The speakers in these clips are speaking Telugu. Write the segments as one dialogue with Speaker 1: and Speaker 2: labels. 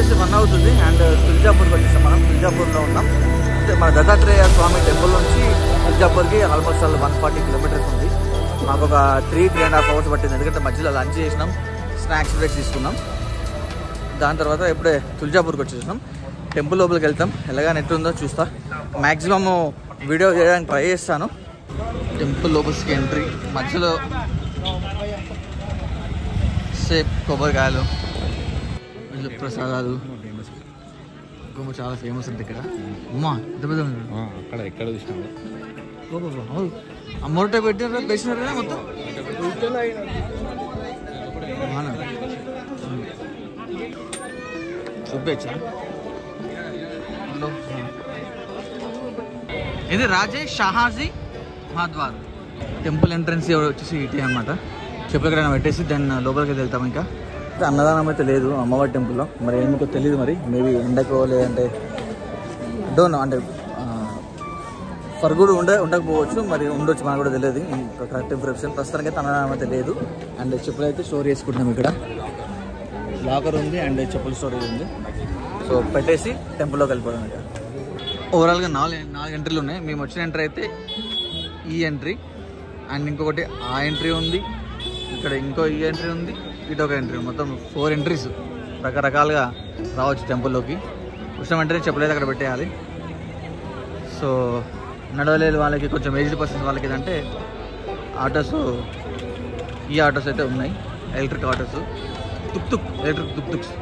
Speaker 1: వచ్చేసి 1 అవుతుంది. అండ్ తుల్జాపూర్కి వచ్చేసాం. మనం తుల్జాపూర్లో ఉన్నాం. మన దత్తాత్రేయ స్వామి టెంపుల్ నుంచి తుల్జాపూర్కి ఆల్మోస్ట్ 140 కిలోమీటర్స్ ఉంది. మాకు ఒక 3.5 అవర్స్ పట్టింది. ఎందుకంటే మధ్యలో లంచ్ చేసినాం, స్నాక్స్ బ్రేక్స్ తీసుకున్నాం. దాని తర్వాత ఇప్పుడే తుల్జాపూర్కి వచ్చేసాం. టెంపుల్ లోపలికి వెళ్తాం. ఎలాగా నెట్ ఉందో చూస్తా. మ్యాక్సిమమ్ వీడియో చేయడానికి ట్రై చేస్తాను. టెంపుల్ లోపలికి ఎంట్రీ, మధ్యలో సేప్ కొబ్బరికాయలు, ప్రసాదాలు, చాలా ఫేమస్ ఉంటుంది ఇక్కడ. అమ్మా ఎంత పెద్ద
Speaker 2: అక్కడ ఎక్కడ చూసినా
Speaker 1: అమ్మోట పెట్టినారా మొత్తం. చూపించా. ఇది రాజేష్ షాహాజీ మహాద్వార్. టెంపుల్ ఎంట్రన్స్ వచ్చేసి ఇటీ అనమాట. చెప్పులకైనా పెట్టేసి దాన్ని లోపలికి వెళ్తాం. ఇంకా అన్నదానం అయితే లేదు అమ్మవారి టెంపుల్లో. మరి ఎందుకో తెలియదు. మరి మేబీ ఎండకో లేదంటే డోన్ అంటే ఫర్గుడు ఉండకపోవచ్చు, మరి ఉండొచ్చు, మనకు కూడా తెలియదు. కరెక్ట్ ఇన్ఫర్మేషన్ ప్రస్తుతానికి అయితే అన్నదానం అయితే లేదు. అండ్ చెప్పులు అయితే స్టోర్ చేసుకుంటున్నాం. ఇక్కడ లాకర్ ఉంది అండ్ చెప్పుల స్టోరేజ్ ఉంది. సో పెట్టేసి టెంపుల్లోకి వెళ్ళిపోదాం. ఇక్కడ ఓవరాల్గా 4 ఎంట్రీలు ఉన్నాయి. మేము వచ్చిన ఎంట్రీ అయితే ఈ ఎంట్రీ అండ్ ఇంకొకటి ఆ ఎంట్రీ ఉంది. ఇక్కడ ఇంకో ఈ ఎంట్రీ ఉంది, ఇటు ఒక ఎంట్రీ, మొత్తం 4 ఎంట్రీస్. రకరకాలుగా రావచ్చు టెంపుల్లోకి. వచ్చిన వెంటనే చెప్పులైతే అక్కడ పెట్టేయాలి. సో నడవలేని వాళ్ళకి, కొంచెం ఏజ్డ్ పర్సన్స్ వాళ్ళకి ఏంటంటే ఆటోస్, ఈ ఆటోస్ అయితే ఉన్నాయి, ఎలక్ట్రిక్ ఆటోస్, ఎలక్ట్రిక్ తుక్తుక్స్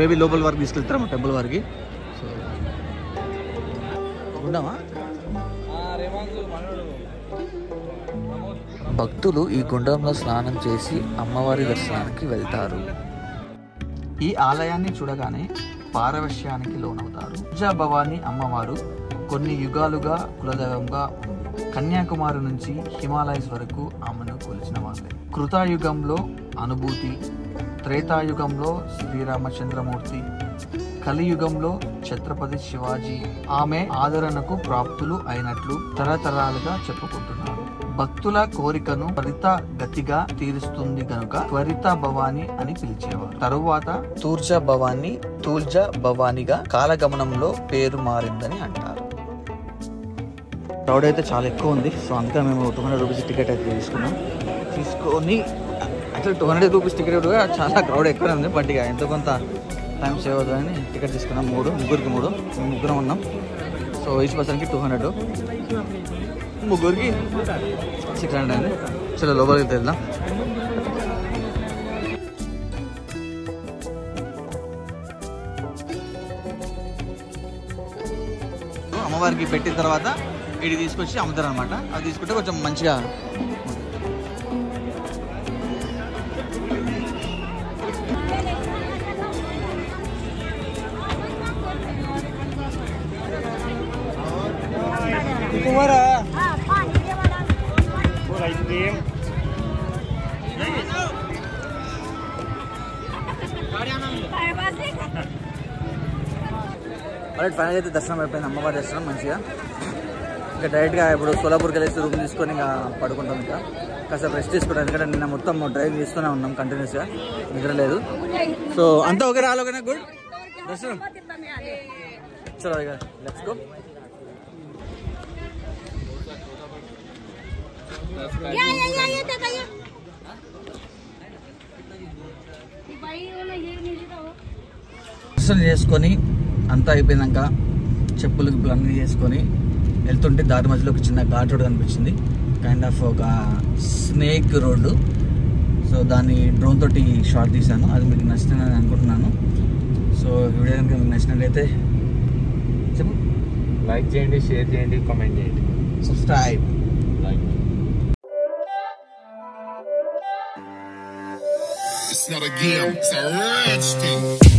Speaker 1: బేబీ లోపల వరకు తీసుకెళ్తారు టెంపుల్ వరకు. సో ఉన్నామా?
Speaker 3: భక్తులు ఈ గుండంలో స్నానం చేసి అమ్మవారి దర్శనానికి వెళ్తారు.
Speaker 1: ఈ ఆలయాన్ని చూడగానే పారవశ్యానికి లోనవుతారు. తుల్జా భవాని అమ్మవారు కొన్ని యుగాలుగా కులదైవంగా ఉంది. కన్యాకుమారి నుంచి హిమాలయస్ వరకు ఆమెను కొలిచిన వాళ్ళే. కృతాయుగంలో అనుభూతి, త్రేతాయుగంలో శ్రీరామచంద్రమూర్తి, కలియుగంలో ఛత్రపతి శివాజీ ఆమె ఆదరణకు ప్రాప్తులు అయినట్లు తరతరాలుగా చెప్పుకుంటున్నారు. భక్తుల కోరికను త్వరిత గతిగా తీరుస్తుంది కనుక త్వరిత భవాని అని పిలిచేవారు. తరువాత తూర్జా భవాని, తూల్జా భవానిగా కాలగమనంలో పేరు మారిందని అంటారు. క్రౌడ్ అయితే చాలా ఎక్కువ ఉంది. సో అందుకని మేము 200 రూపీస్ టికెట్ అయితే తీసుకొని యాక్చువల్లీ 200 రూపీస్ టికెట్ కూడా చాలా క్రౌడ్ ఎక్కువనే ఉంది. బట్ ఇక ఎంతో కొంత టైం సేవ్ అవుతుందని టికెట్ తీసుకున్నాం. ముగ్గురికి 3, మేము ముగ్గురం ఉన్నాం. సో ఈచ్ పర్సన్కి 200, ముగ్గురికి 600 అయింది. చలో లోపలికి వెళ్దాం. అమ్మవారికి పెట్టిన తర్వాత ఇది తీసుకొచ్చి అమ్ముతారు అనమాట. అది తీసుకుంటే కొంచెం మంచిగా ఫైనల్ అయితే దర్శనం అయిపోయింది. అమ్మవారి దర్శనం మంచిగా. ఇంకా డైరెక్ట్గా ఇప్పుడు సోలాపూర్కి వెళ్ళేసి రూమ్ తీసుకొని ఇంకా పడుకుంటాం. ఇంకా కాసేపు రెస్ట్ తీసుకుంటాం. ఎందుకంటే నిన్న మొత్తం డ్రైవ్ చేస్తూనే ఉన్నాం కంటిన్యూస్గా, నిద్ర లేదు. సో అంతా ఓకే, రాలోకేనా? గుడ్ దర్శనం. చలో ఇక లెట్స్ గో. దర్శనం చేసుకొని అంతా అయిపోయినాక చెప్పులు గిప్పులు అన్నీ చేసుకొని వెళ్తుంటే దారి మధ్యలో ఒక చిన్న ఘాట్ రోడ్ కనిపించింది. కైండ్ ఆఫ్ ఒక స్నేక్ రోడ్డు. సో దాన్ని డ్రోన్ తోటి షాట్ తీశాను. అది మీకు నచ్చుతుందని అనుకుంటున్నాను. సో వీడియో కనుక మీకు నచ్చినట్లయితే చెప్పు,
Speaker 2: లైక్ చేయండి, షేర్ చేయండి, కామెంట్ చేయండి,
Speaker 1: subscribe.
Speaker 4: It's not a game, it's a rich thing.